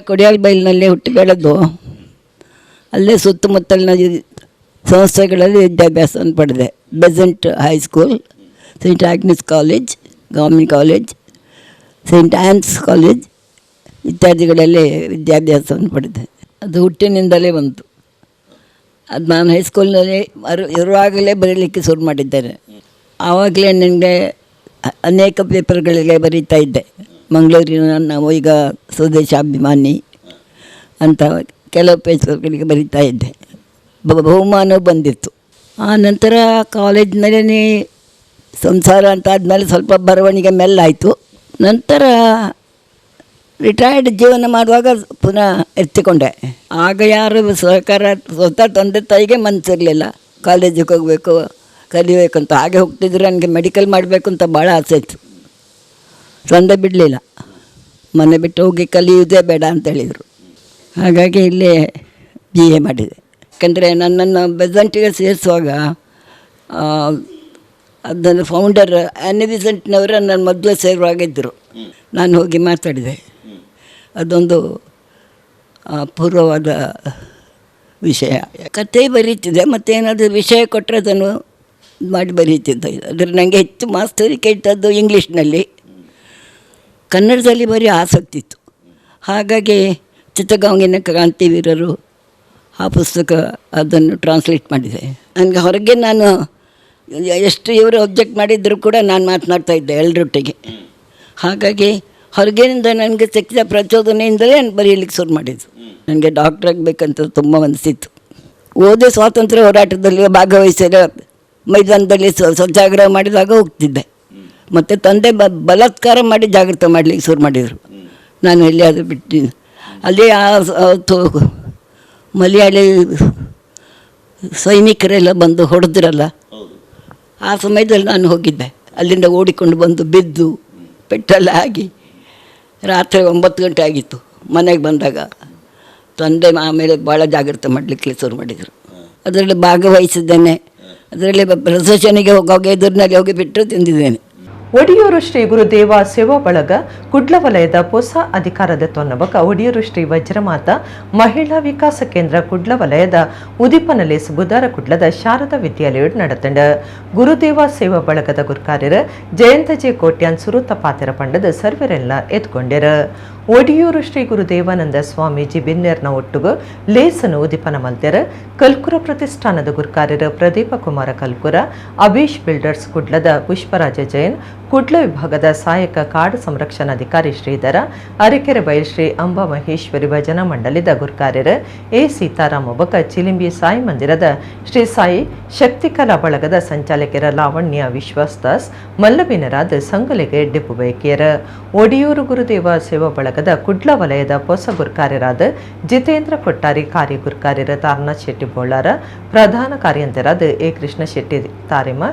ಕೊಡಿಯಾಲ್ ಬೈಲಿನಲ್ಲೇ ಹುಟ್ಟಿ ಬೆಳೆದು ಅಲ್ಲೇ ಸುತ್ತಮುತ್ತಲಿನ ಸಂಸ್ಥೆಗಳಲ್ಲಿ ವಿದ್ಯಾಭ್ಯಾಸವನ್ನು ಪಡೆದೆ. Besant high school, saint Agnes college, government college, saint Ann's college ಇತ್ಯಾದಿಗಳಲ್ಲಿ ವಿದ್ಯಾಭ್ಯಾಸವನ್ನು ಪಡೆದೆ. ಅದು ಹುಟ್ಟಿನಿಂದಲೇ ಬಂತು. ಅದು ನಾನು ಹೈಸ್ಕೂಲ್ನಲ್ಲಿ ಇರುವಾಗಲೇ ಬರೀಲಿಕ್ಕೆ ಶುರು ಮಾಡಿದ್ದೇನೆ. ಆವಾಗಲೇ ನನಗೆ ಅನೇಕ ಪೇಪರ್ಗಳಿಗೆ ಬರೀತಾ ಇದ್ದೆ. ಮಂಗಳೂರಿನ ನಾವು ಈಗ ಸ್ವದೇಶಾಭಿಮಾನಿ ಅಂತ ಕೆಲವು ಪೇಪರ್ಗಳಿಗೆ ಬರೀತಾ ಇದ್ದೆ. ಬಹುಮಾನ ಬಂದಿತ್ತು. ಆ ನಂತರ ಕಾಲೇಜಿನಲ್ಲಿ ಸಂಸಾರ ಅಂತ ಆದಮೇಲೆ ಸ್ವಲ್ಪ ಬರವಣಿಗೆ ಮೆಲ್ಲಾಯಿತು. ನಂತರ ರಿಟೈರ್ಡ್ ಜೀವನ ಮಾಡುವಾಗ ಪುನಃ ಎತ್ತಿಕೊಂಡೆ. ಆಗ ಯಾರು ಸಹಕಾರ ಸ್ವತಃ ತಂದೆ ತಾಯಿಗೆ ಮನಸ್ಸಿರಲಿಲ್ಲ, ಕಾಲೇಜಿಗೆ ಹೋಗಬೇಕು ಕಲಿಬೇಕಂತ. ಹಾಗೆ ಹೋಗ್ತಿದ್ರು. ನನಗೆ ಮೆಡಿಕಲ್ ಮಾಡಬೇಕು ಅಂತ ಭಾಳ ಆಸೆ ಇತ್ತು. ತಂದೆ ಬಿಡಲಿಲ್ಲ, ಮನೆ ಬಿಟ್ಟು ಹೋಗಿ ಕಲಿಯುವುದೇ ಬೇಡ ಅಂತೇಳಿದರು. ಹಾಗಾಗಿ ಇಲ್ಲೇ BA ಮಾಡಿದೆ. ಯಾಕಂದರೆ ನನ್ನನ್ನು ಬೆಸಂಟಿಗೆ ಸೇರಿಸುವಾಗ ಅದನ್ನು ಫೌಂಡರ್ ಆ್ಯನಿವಿಸೆಂಟ್ನವರು ನನ್ನ ಮೊದಲು ಸೇರುವಾಗಿದ್ದರು. ನಾನು ಹೋಗಿ ಮಾತಾಡಿದೆ. ಅದೊಂದು ಅಪೂರ್ವವಾದ ವಿಷಯ. ಕತೆ ಬರೀತಿದ್ದೆ, ಮತ್ತೇನಾದರೂ ವಿಷಯ ಕೊಟ್ಟರೆ ಅದನ್ನು ಮಾಡಿ ಬರೀತಿದ್ದೆ. ಆದರೆ ನನಗೆ ಹೆಚ್ಚು ಮಾಸ್ತರಿಕೆ ಇಟ್ಟದ್ದು ಇಂಗ್ಲೀಷ್ನಲ್ಲಿ. ಕನ್ನಡದಲ್ಲಿ ಬರೀ ಆಸಕ್ತಿ ಇತ್ತು. ಹಾಗಾಗಿ ಚಿತ್ತಗಾಂಗಿನ ಕ್ರಾಂತಿವೀರರು ಆ ಪುಸ್ತಕ ಅದನ್ನು ಟ್ರಾನ್ಸ್ಲೇಟ್ ಮಾಡಿದೆ. ನನಗೆ ಹೊರಗೆ ನಾನು ಎಷ್ಟು ಇವರು ಒಬ್ಜೆಕ್ಟ್ ಮಾಡಿದರೂ ಕೂಡ ನಾನು ಮಾತನಾಡ್ತಾಯಿದ್ದೆ ಎಲ್ಲರೊಟ್ಟಿಗೆ. ಹಾಗಾಗಿ ಹೊರಗಿನಿಂದ ನನಗೆ ಸಿಕ್ಕಿದ ಪ್ರಚೋದನೆಯಿಂದಲೇ ನಾನು ಬರೆಯಲಿಕ್ಕೆ ಶುರು ಮಾಡಿದ್ದು. ನನಗೆ ಡಾಕ್ಟರ್ ಆಗಬೇಕಂತ ತುಂಬ ಮನಸ್ಸಿತ್ತು. ಓದಿ ಸ್ವಾತಂತ್ರ್ಯ ಹೋರಾಟದಲ್ಲಿ ಭಾಗವಹಿಸಿದ ಮೈದಾನದಲ್ಲಿ ಸತ್ಯಾಗ್ರಹ ಮಾಡಿದಾಗ ಹೋಗ್ತಿದ್ದೆ. ಮತ್ತು ತಂದೆ ಬಲಾತ್ಕಾರ ಮಾಡಿ ಜಾಗೃತ ಮಾಡಲಿಕ್ಕೆ ಶುರು ಮಾಡಿದರು. ನಾನು ಎಲ್ಲಿಯಾದರೂ ಬಿಟ್ಟಿದ್ದೀನಿ. ಅಲ್ಲಿ ಮಲಯಾಳಿ ಸೈನಿಕರೆಲ್ಲ ಬಂದು ಹೊಡೆದ್ರಲ್ಲ, ಆ ಸಮಯದಲ್ಲಿ ನಾನು ಹೋಗಿದ್ದೆ. ಅಲ್ಲಿಂದ ಓಡಿಕೊಂಡು ಬಂದು ಬಿದ್ದು ಪೆಟ್ಟೆಲ್ಲ ಆಗಿ ರಾತ್ರಿ 9 ಗಂಟೆ ಆಗಿತ್ತು. ಮನೆಗೆ ಬಂದಾಗ ತಂದೆ ಆಮೇಲೆ ಭಾಳ ಜಾಗೃತ ಮಾಡಲಿಕ್ಕೆ ಶುರು ಮಾಡಿದರು. ಅದರಲ್ಲಿ ಭಾಗವಹಿಸಿದ್ದೇನೆ. ಅದರಲ್ಲಿ ಪ್ರದರ್ಶನಿಗೆ ಹೋಗುವಾಗ ಎದುರಿನಲ್ಲಿ ಹೋಗಿ ಬಿಟ್ಟು ತಿಂದಿದ್ದೇನೆ. ಒಡಿಯೂರು ಶ್ರೀ ಗುರುದೇವ ಸೇವಾ ಬಳಗ ಕುಡ್ಲ ವಲಯದ ಹೊಸ ಅಧಿಕಾರದ ತೊನ್ನಬಕ ಒಡಿಯೂರು ಶ್ರೀ ವಜ್ರಮಾತ ಮಹಿಳಾ ವಿಕಾಸ ಕೇಂದ್ರ ಕುಡ್ಲ ವಲಯದ ಉದಿಪನಲ್ಲಿ ಬುಧವಾರ ಕುಡ್ಲದ ಶಾರದಾ ವಿದ್ಯಾಲಯ ನಡೆತಂಡ ಗುರುದೇವ ಸೇವಾ ಬಳಗದ ಗುರುಕಾರ್ಯರ ಜಯಂತ ಜೆ ಕೋಟ್ಯಾನ್ ಸುರುತ ಪಾತ್ರ ಪಂಡದ ಸರ್ವರೆಲ್ಲ ಎತ್ಕೊಂಡ್ಯರ. ಒಡಿಯೂರು ಶ್ರೀ ಗುರುದೇವಾನಂದ ಸ್ವಾಮೀಜಿ ಬಿನ್ನೇರ್ನ ಒಟ್ಟುಗು ಲೇಸನು ಉದಿಪನ ಮಲ್ತ್ಯರ ಕಲ್ಕುರ ಪ್ರತಿಷ್ಠಾನದ ಗುರುಕಾರ್ಯರ ಪ್ರದೀಪ ಕುಮಾರ ಕಲ್ಕುರ, ಅಭೀಶ್ ಬಿಲ್ಡರ್ಸ್ ಕುಡ್ಲದ ಪುಷ್ಪರಾಜ ಜೈನ್, ಕುಡ್ಲ ವಿಭಾಗದ ಸಹಾಯಕ ಕಾಡು ಸಂರಕ್ಷಣಾಧಿಕಾರಿ ಶ್ರೀಧರ, ಅರಕೆರೆ ಬೈಲ್ ಶ್ರೀ ಅಂಬಾ ಮಹೇಶ್ವರಿ ಭಜನಾ ಮಂಡಳಿದ ಗುರುಕಾರ್ಯರ ಎ ಸೀತಾರಾಮ ಒಬ್ಬಕ ಚಿಲಿಂಬಿ ಸಾಯಿ ಮಂದಿರದ ಶ್ರೀ ಸಾಯಿ ಶಕ್ತಿಕಲಾ ಬಳಗದ ಸಂಚಾಲಕರ ಲಾವಣ್ಯ ವಿಶ್ವಾಸ್ ಮಲ್ಲಬಿನರಾದ ಸಂಗಲಿಗೆ ಡಿಪು ಬೈಕಿಯರ. ಒಡಿಯೂರು ಗುರುದೇವ ಸೇವಾ ಬಳಗದ ಕುಡ್ಲ ವಲಯದ ಹೊಸ ಗುರುಕಾರ್ಯರಾದ ಜಿತೇಂದ್ರ ಕೊಟ್ಟಾರಿ, ಕಾರ್ಯ ಗುರುಕಾರ್ಯರ ತಾರನಾಥ್ ಶೆಟ್ಟಿ ಬೋಳಾರ, ಪ್ರಧಾನ ಕಾರ್ಯಂತರಾದ ಎ ಕೃಷ್ಣ ಶೆಟ್ಟಿ ತಾರಿಮ,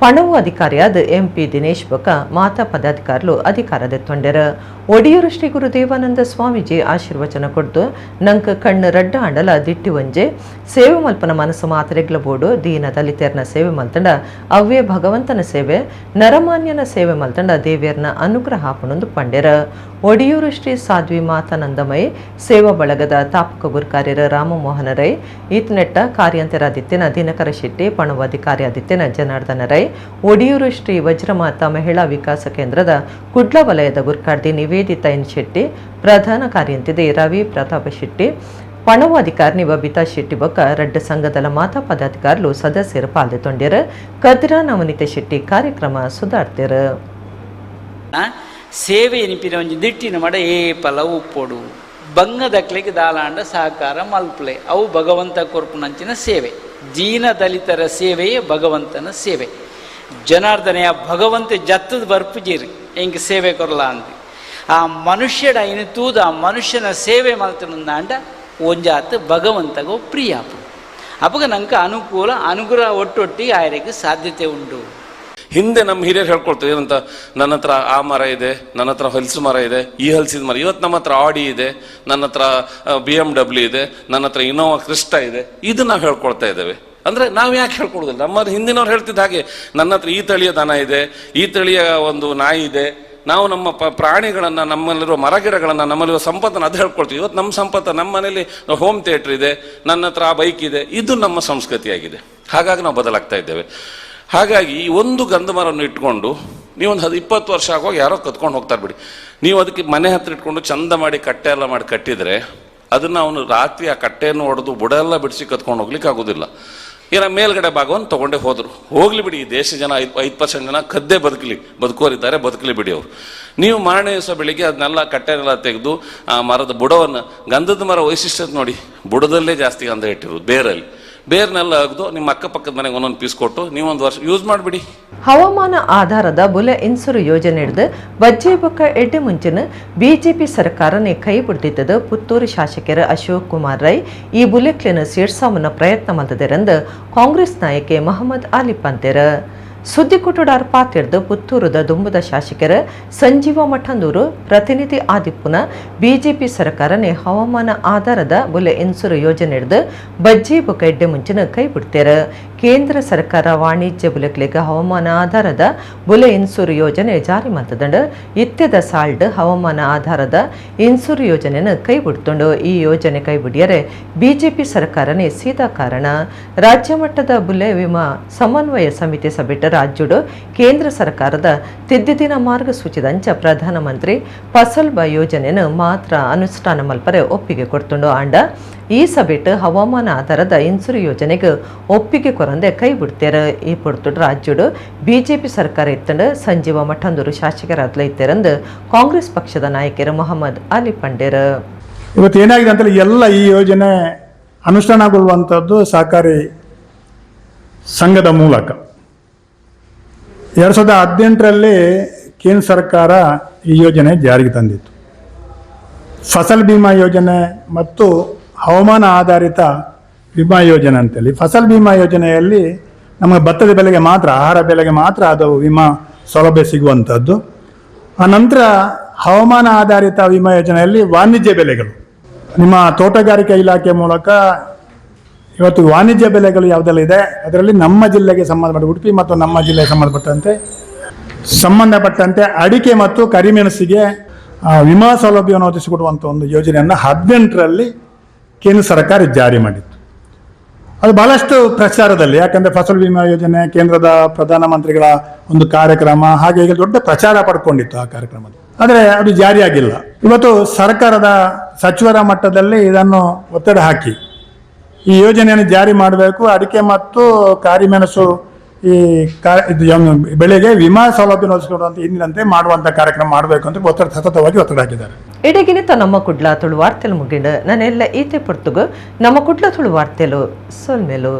ಪಣವು ಅಧಿಕಾರಿಯಾದ MP ದಿನೇಶ್ ಬೊಕ್ಕ ಮಾತಾ ಪದಾಧಿಕಾರಿಗಳು ಅಧಿಕಾರದ ತೊಂಡರ. ಒಡಿಯೂರು ಶ್ರೀ ಗುರುದೇವಾನಂದ ಸ್ವಾಮೀಜಿ ಆಶೀರ್ವಚನ ಕೊಡ್ದು ನಂಕ ಕಣ್ಣು ರಡ್ಡ ಅಂಡಲ ದಿಟ್ಟಿ ಒಂಜೆ ಸೇವೆ ಮಲ್ಪನ ಮನಸ್ಸು ಮಾತ್ರೆಗ್ಲ ಬೋಡು ದೀನ ದಲಿತರ್ನ ಸೇವೆ ಮಲ್ತಂಡ ಅವ್ವೇ ಭಗವಂತನ ಸೇವೆ ನರಮಾನ್ಯನ ಸೇವೆ ಮಲ್ತಂಡ ದೇವಿಯರ್ನ ಅನುಗ್ರಹ ಹಾಪನೊಂದು ಪಂಡ್ಯರ. ಒಡಿಯೂರು ಶ್ರೀ ಸಾಧ್ವಿ ಮಾತಾನಂದಮಯಿ ಸೇವಾ ಬಳಗದ ತಾಪಕ ಗುರುಕಾರ್ಯರ ರಾಮಮೋಹನ ರೈ, ಈತ್ನೆಟ್ಟ ಕಾರ್ಯಂತರಾದಿತ್ಯನ ದಿನಕರ ಶೆಟ್ಟಿ, ಪಣವು ಅಧಿಕಾರಿಯಾದಿತ್ಯನ ಜನಾರ್ದನ ರೈ, ಒಡಿಯೂರು ಶ್ರೀ ವಜ್ರಮಾತಾ ಮಹಿಳಾ ವಿಕಾಸ ಕೇಂದ್ರದ ಕುಡ್ಲ ವಲಯದ ಗುರುಕಾರ್ತಿ ನಿವೇದಿತಾ ಎನ್ ಶೆಟ್ಟಿ, ಪ್ರಧಾನ ಕಾರ್ಯಂತಿದೆ ರವಿ ಪ್ರತಾಪ ಶೆಟ್ಟಿ, ಪಣವು ಅಧಿಕಾರಿನಿ ಬಬಿತಾ ಶೆಟ್ಟಿ ಬೊಕ್ಕ ರಡ್ಡ ಸಂಘದ ಮಾತಾ ಪದಾಧಿಕಾರಿಗಳು ಸದಸ್ಯರು ಪಾಲ್ಗೊಂಡ್ಯರ. ಕದ್ರಾ ನವನೀತ ಶೆಟ್ಟಿ ಕಾರ್ಯಕ್ರಮ ಸುಧಾರ್ತಿರ. ಸೇವೆ ಎನಿಪಿನ ಒಂಜಿ ದಿಟ್ಟಿನ ಮಡ ಏಪಲ ಉಪ್ಪೊಡು ಬಂಗದಕ್ಲೆಗೆ ದಾಲಾಂಡ ಸಹಕಾರ ಮಲ್ಪಲೆ ಅವು ಭಗವಂತ ಕೊರ್ಪುನಂಚಿನ ಸೇವೆ. ದೀನ ದಲಿತರ ಸೇವೆಯೇ ಭಗವಂತನ ಸೇವೆ. ಜನಾರ್ದನೆಯ ಭಗವಂತ ಜತ್ತದ ಬರ್ಪುಜಿರಿ ಹೆಂಗೆ ಸೇವೆ ಕೊರಲ ಅಂದು ಆ ಮನುಷ್ಯಡ ಇನ್ನು ತೂದ ಆ ಮನುಷ್ಯನ ಸೇವೆ ಮಲ್ತನಂದಾಂಡ ಒಂಜಾತ್ ಭಗವಂತಗೋ ಪ್ರಿಯ ಅಪಗ ನಂಗೆ ಅನುಕೂಲ ಅನುಗ್ರಹ ಒಟ್ಟೊಟ್ಟಿಗೆ ಆಯರಿಗೆ ಸಾಧ್ಯತೆ ಉಂಟು. ಹಿಂದೆ ನಮ್ಮ ಹಿರಿಯರು ಹೇಳ್ಕೊಳ್ತಾರೆ ಏನಂತ, ನನ್ನ ಹತ್ರ ಆ ಮರ ಇದೆ, ನನ್ನ ಹತ್ರ ಹಲಸು ಮರ ಇದೆ, ಈ ಹಲಸಿದ ಮರ. ಇವತ್ತು ನಮ್ಮ ಹತ್ರ ಆಡಿ ಇದೆ, ನನ್ನ ಹತ್ರ BMW ಇದೆ, ನನ್ನ ಹತ್ರ ಇನೋವಾ ಕ್ರಿಸ್ಟಾ ಇದೆ. ಇದು ನಾವು ಹೇಳ್ಕೊಳ್ತಾ ಇದ್ದೇವೆ. ಅಂದರೆ ನಾವು ಯಾಕೆ ಹೇಳ್ಕೊಡೋದಿಲ್ಲ? ನಮ್ಮ ಹಿಂದಿನವ್ರು ಹೇಳ್ತಿದ್ದ ಹಾಗೆ ನನ್ನ ಹತ್ರ ಈ ತಳಿಯ ದನ ಇದೆ, ಈ ತಳಿಯ ಒಂದು ನಾಯಿ ಇದೆ. ನಾವು ನಮ್ಮ ಪ್ರಾಣಿಗಳನ್ನು, ನಮ್ಮಲ್ಲಿರುವ ಮರಗಿಡಗಳನ್ನು, ನಮ್ಮಲ್ಲಿರುವ ಸಂಪತ್ತನ್ನು ಅದು ಹೇಳ್ಕೊಳ್ತೀವಿ. ಇವತ್ತು ನಮ್ಮ ಸಂಪತ್ತು, ನಮ್ಮ ಮನೇಲಿ ಹೋಮ್ ಥಿಯೇಟ್ರ್ ಇದೆ, ನನ್ನ ಹತ್ರ ಆ ಬೈಕ್ ಇದೆ. ಇದು ನಮ್ಮ ಸಂಸ್ಕೃತಿಯಾಗಿದೆ. ಹಾಗಾಗಿ ನಾವು ಬದಲಾಗ್ತಾ ಇದ್ದೇವೆ. ಹಾಗಾಗಿ ಈ ಒಂದು ಗಂಧ ಮರವನ್ನು ಇಟ್ಕೊಂಡು ನೀವೊಂದು 20 ವರ್ಷ ಆಗುವಾಗ ಯಾರೋ ಕತ್ಕೊಂಡು ಹೋಗ್ತಾರೆ ಬಿಡಿ. ನೀವು ಅದಕ್ಕೆ ಮನೆ ಹತ್ರ ಇಟ್ಕೊಂಡು ಚಂದ ಮಾಡಿ ಕಟ್ಟೆ ಎಲ್ಲ ಮಾಡಿ ಕಟ್ಟಿದರೆ ಅದನ್ನು ಅವನು ರಾತ್ರಿ ಆ ಕಟ್ಟೆಯನ್ನು ಹೊಡೆದು ಬುಡ ಎಲ್ಲ ಬಿಡಿಸಿ ಕತ್ಕೊಂಡು ಹೋಗ್ಲಿಕ್ಕೆ ಆಗೋದಿಲ್ಲ. ಏನೋ ಮೇಲ್ಗಡೆ ಭಾಗವನ್ನು ತೊಗೊಂಡೇ ಹೋದರು. ಹೋಗ್ಲಿ ಬಿಡಿ, ಈ ದೇಶ ಜನ 5% ಜನ ಕದ್ದೇ ಬದುಕೋರಿದ್ದಾರೆ, ಬದುಕಲಿ ಬಿಡಿ ಅವರು. ನೀವು ಮಾರನೇ ದಿವಸ ಬೆಳಿಗ್ಗೆ ಅದನ್ನೆಲ್ಲ ಕಟ್ಟೆನೆಲ್ಲ ತೆಗೆದು ಆ ಮರದ ಬುಡವನ್ನು, ಗಂಧದ ಮರ ವೈಶಿಷ್ಟ್ಯತೆ ನೋಡಿ, ಬುಡದಲ್ಲೇ ಜಾಸ್ತಿ ಗಂಧ ಇಟ್ಟಿರೋದು, ಬೇರಲ್ಲಿ ಬೇರ್ನೆಲ್ಲ ಅಗ್ದು ನಿಮ್ಮ ಅಕ್ಕಪಕ್ಕದ ಮನೆಗೆ ಒಂದೊಂದು ಪೀಸ್ ಕೊಟ್ಟು ನೀವು ಒಂದು ವರ್ಷ ಯೂಸ್ ಮಾಡಿಬಿಡಿ. ಹವಾಮಾನ ಆಧಾರದ ಬುಲೆ ಇನ್ಸೂರು ಯೋಜನೆ ಹಿಡಿದು ಬಜ್ಜೆ ಬೊಕ್ಕ ಎಡ್ಡೆ ಮುಂಚಿನ ಬಿಜೆಪಿ ಸರ್ಕಾರನೇ ಕೈ ಬಿಡ್ತಿದ್ದದು ಪುತ್ತೂರು ಶಾಸಕರ ಅಶೋಕ್ ಕುಮಾರ್ ರೈ ಈ ಬುಲೆಕ್ಲಿನ ಸೇರ್ಸಾಮನ ಪ್ರಯತ್ನ ಮಾಡಿದರೆಂದು ಕಾಂಗ್ರೆಸ್ ನಾಯಕ ಮಹಮ್ಮದ್ ಆಲಿ ಪಂತೆರ ಸುದ್ದಿ ಕುಟುಡಾರ್ ಪಾತಿರ್ದು ಪುತ್ತೂರದ ದುಂಬದ ಶಾಸಕರ ಸಂಜೀವ ಮಠಂದೂರು ಪ್ರತಿನಿಧಿ ಆದಿಪ್ಪುನ ಬಿಜೆಪಿ ಸರ್ಕಾರನೇ ಹವಾಮಾನ ಆಧಾರದ ಬುಲೆ ಇನ್ಸೂರು ಯೋಜನೆ ಹಿಡಿದು ಬಜ್ಜಿ ಬೊಕ್ಕ ಎಡ್ಡೆ ಮುಂಚಿನ ಕೈ ಬಿಡ್ತಾರೆ. ಕೇಂದ್ರ ಸರ್ಕಾರ ವಾಣಿಜ್ಯ ಬುಲೆಕ್ಲಿಗೆ ಹವಾಮಾನ ಆಧಾರದ ಬುಲೆ ಇನ್ಸೂರು ಯೋಜನೆ ಜಾರಿ ಮಾಡ್ತದಂಡು ಇತ್ಯದ ಸಾಲ್ಡ್ ಹವಾಮಾನ ಆಧಾರದ ಇನ್ಸೂರು ಯೋಜನೆಯನ್ನು ಕೈ ಬಿಡ್ತುಂಡು. ಈ ಯೋಜನೆ ಕೈ ಬಿಡಿಯರೆ ಬಿಜೆಪಿ ಸರ್ಕಾರನೇ ಸೀದಾ ಕಾರಣ. ರಾಜ್ಯ ಮಟ್ಟದ ಬುಲೆ ವಿಮಾ ಸಮನ್ವಯ ಸಮಿತಿ ಸಭೆಟ ರಾಜ್ಯಡು ಕೇಂದ್ರ ಸರ್ಕಾರದ ತಿದ್ದಿದಿನ ಮಾರ್ಗಸೂಚಿದಂಚ ಪ್ರಧಾನಮಂತ್ರಿ ಫಸಲ್ ಬ ಯೋಜನೆಯನ್ನು ಮಾತ್ರ ಅನುಷ್ಠಾನ ಮಲ್ಪರೆ ಒಪ್ಪಿಗೆ ಕೊಡ್ತುಂಡು. ಆಂಡ ಈ ಸಭೆಟ್ ಹವಾಮಾನ ಆಧಾರದ ಇನ್ಸೂರು ಯೋಜನೆಗೆ ಒಪ್ಪಿಗೆ ಕೊರಂದೆ ಕೈ ಬಿಡ್ತೇರ. ಈ ಪೊಡ್ತುಡು ರಾಜ್ಯಡು ಬಿಜೆಪಿ ಸರ್ಕಾರ ಇತ್ತಂಡು ಸಂಜೀವ ಮಠಂದೂರು ಶಾಸಕರಾದ್ಲ ಇತ್ತೇರಂದು ಕಾಂಗ್ರೆಸ್ ಪಕ್ಷದ ನಾಯಕರು ಮೊಹಮ್ಮದ್ ಅಲಿ ಪಂಡೇರ್. ಇವತ್ತು ಏನಾಗಿದೆ ಅಂತೇಳಿ ಎಲ್ಲ ಈ ಯೋಜನೆ ಅನುಷ್ಠಾನಗೊಳ್ಳುವಂಥದ್ದು ಸಹಕಾರಿ ಸಂಘದ ಮೂಲಕ. 2018ರಲ್ಲಿ ಕೇಂದ್ರ ಸರ್ಕಾರ ಈ ಯೋಜನೆ ಜಾರಿಗೆ ತಂದಿತ್ತು. ಫಸಲ್ ಬಿಮಾ ಯೋಜನೆ ಮತ್ತು ಹವಾಮಾನ ಆಧಾರಿತ ವಿಮಾ ಯೋಜನೆ ಅಂತೇಳಿ. ಫಸಲ್ ಬಿಮಾ ಯೋಜನೆಯಲ್ಲಿ ನಮಗೆ ಭತ್ತದ ಬೆಲೆಗೆ ಮಾತ್ರ, ಆಹಾರ ಬೆಲೆಗೆ ಮಾತ್ರ ಅದು ವಿಮಾ ಸೌಲಭ್ಯ ಸಿಗುವಂಥದ್ದು. ಆನಂತರ ಹವಾಮಾನ ಆಧಾರಿತ ವಿಮಾ ಯೋಜನೆಯಲ್ಲಿ ವಾಣಿಜ್ಯ ಬೆಳೆಗಳು, ನಿಮ್ಮ ತೋಟಗಾರಿಕೆ ಇಲಾಖೆ ಮೂಲಕ ಇವತ್ತು ವಾಣಿಜ್ಯ ಬೆಳೆಗಳು ಯಾವುದೆಲ್ಲ ಇದೆ ಅದರಲ್ಲಿ ನಮ್ಮ ಜಿಲ್ಲೆಗೆ ಸಂಬಂಧಪಟ್ಟ ಉಡುಪಿ ಮತ್ತು ನಮ್ಮ ಜಿಲ್ಲೆಗೆ ಸಂಬಂಧಪಟ್ಟಂತೆ ಅಡಿಕೆ ಮತ್ತು ಕರಿಮೆಣಸಿಗೆ ವಿಮಾ ಸೌಲಭ್ಯವನ್ನು ಒದಗಿಸಿಕೊಡುವಂಥ ಒಂದು ಯೋಜನೆಯನ್ನು 2018ರಲ್ಲಿ ಕೇಂದ್ರ ಸರ್ಕಾರ ಜಾರಿ ಮಾಡಿತ್ತು. ಅದು ಬಹಳಷ್ಟು ಪ್ರಚಾರದಲ್ಲಿ, ಯಾಕಂದರೆ ಫಸಲ್ ವಿಮಾ ಯೋಜನೆ ಕೇಂದ್ರದ ಪ್ರಧಾನಮಂತ್ರಿಗಳ ಒಂದು ಕಾರ್ಯಕ್ರಮ, ಹಾಗೆ ಹೀಗೆ ದೊಡ್ಡ ಪ್ರಚಾರ ಪಡ್ಕೊಂಡಿತ್ತು ಆ ಕಾರ್ಯಕ್ರಮದಲ್ಲಿ. ಆದರೆ ಅದು ಜಾರಿಯಾಗಿಲ್ಲ. ಇವತ್ತು ಸರ್ಕಾರದ ಸಚಿವರ ಮಟ್ಟದಲ್ಲಿ ಇದನ್ನು ಒತ್ತಡ ಹಾಕಿ ಈ ಯೋಜನೆಯನ್ನು ಜಾರಿ ಮಾಡಬೇಕು, ಅಡಿಕೆ ಮತ್ತು ಕಾರಿಮೆಣಸು ಈ ಬೆಳೆಗೆ ವಿಮಾ ಸೌಲಭ್ಯ ಒದಗಿಸಿಕೊಡುವಂತೆ ಇಂದಿನಂತೆ ಮಾಡುವಂಥ ಕಾರ್ಯಕ್ರಮ ಮಾಡಬೇಕು ಅಂತ ಸತತವಾಗಿ ಒತ್ತಡ ಹಾಕಿದ್ದಾರೆ. ಇಡಗಿನಿತ ನಮ್ಮ ಕುಡ್ಲ ತುಳು ವಾರ್ತೆಲು ಮುಗಿಂಡು ನಾನೆಲ್ಲ ಈತೆ ಪೊರ್ತುಗು ನಮ್ಮ ಕುಡ್ಲ ತುಳು ವಾರ್ತೆಲು ಸೊಲ್ಮೆಲು.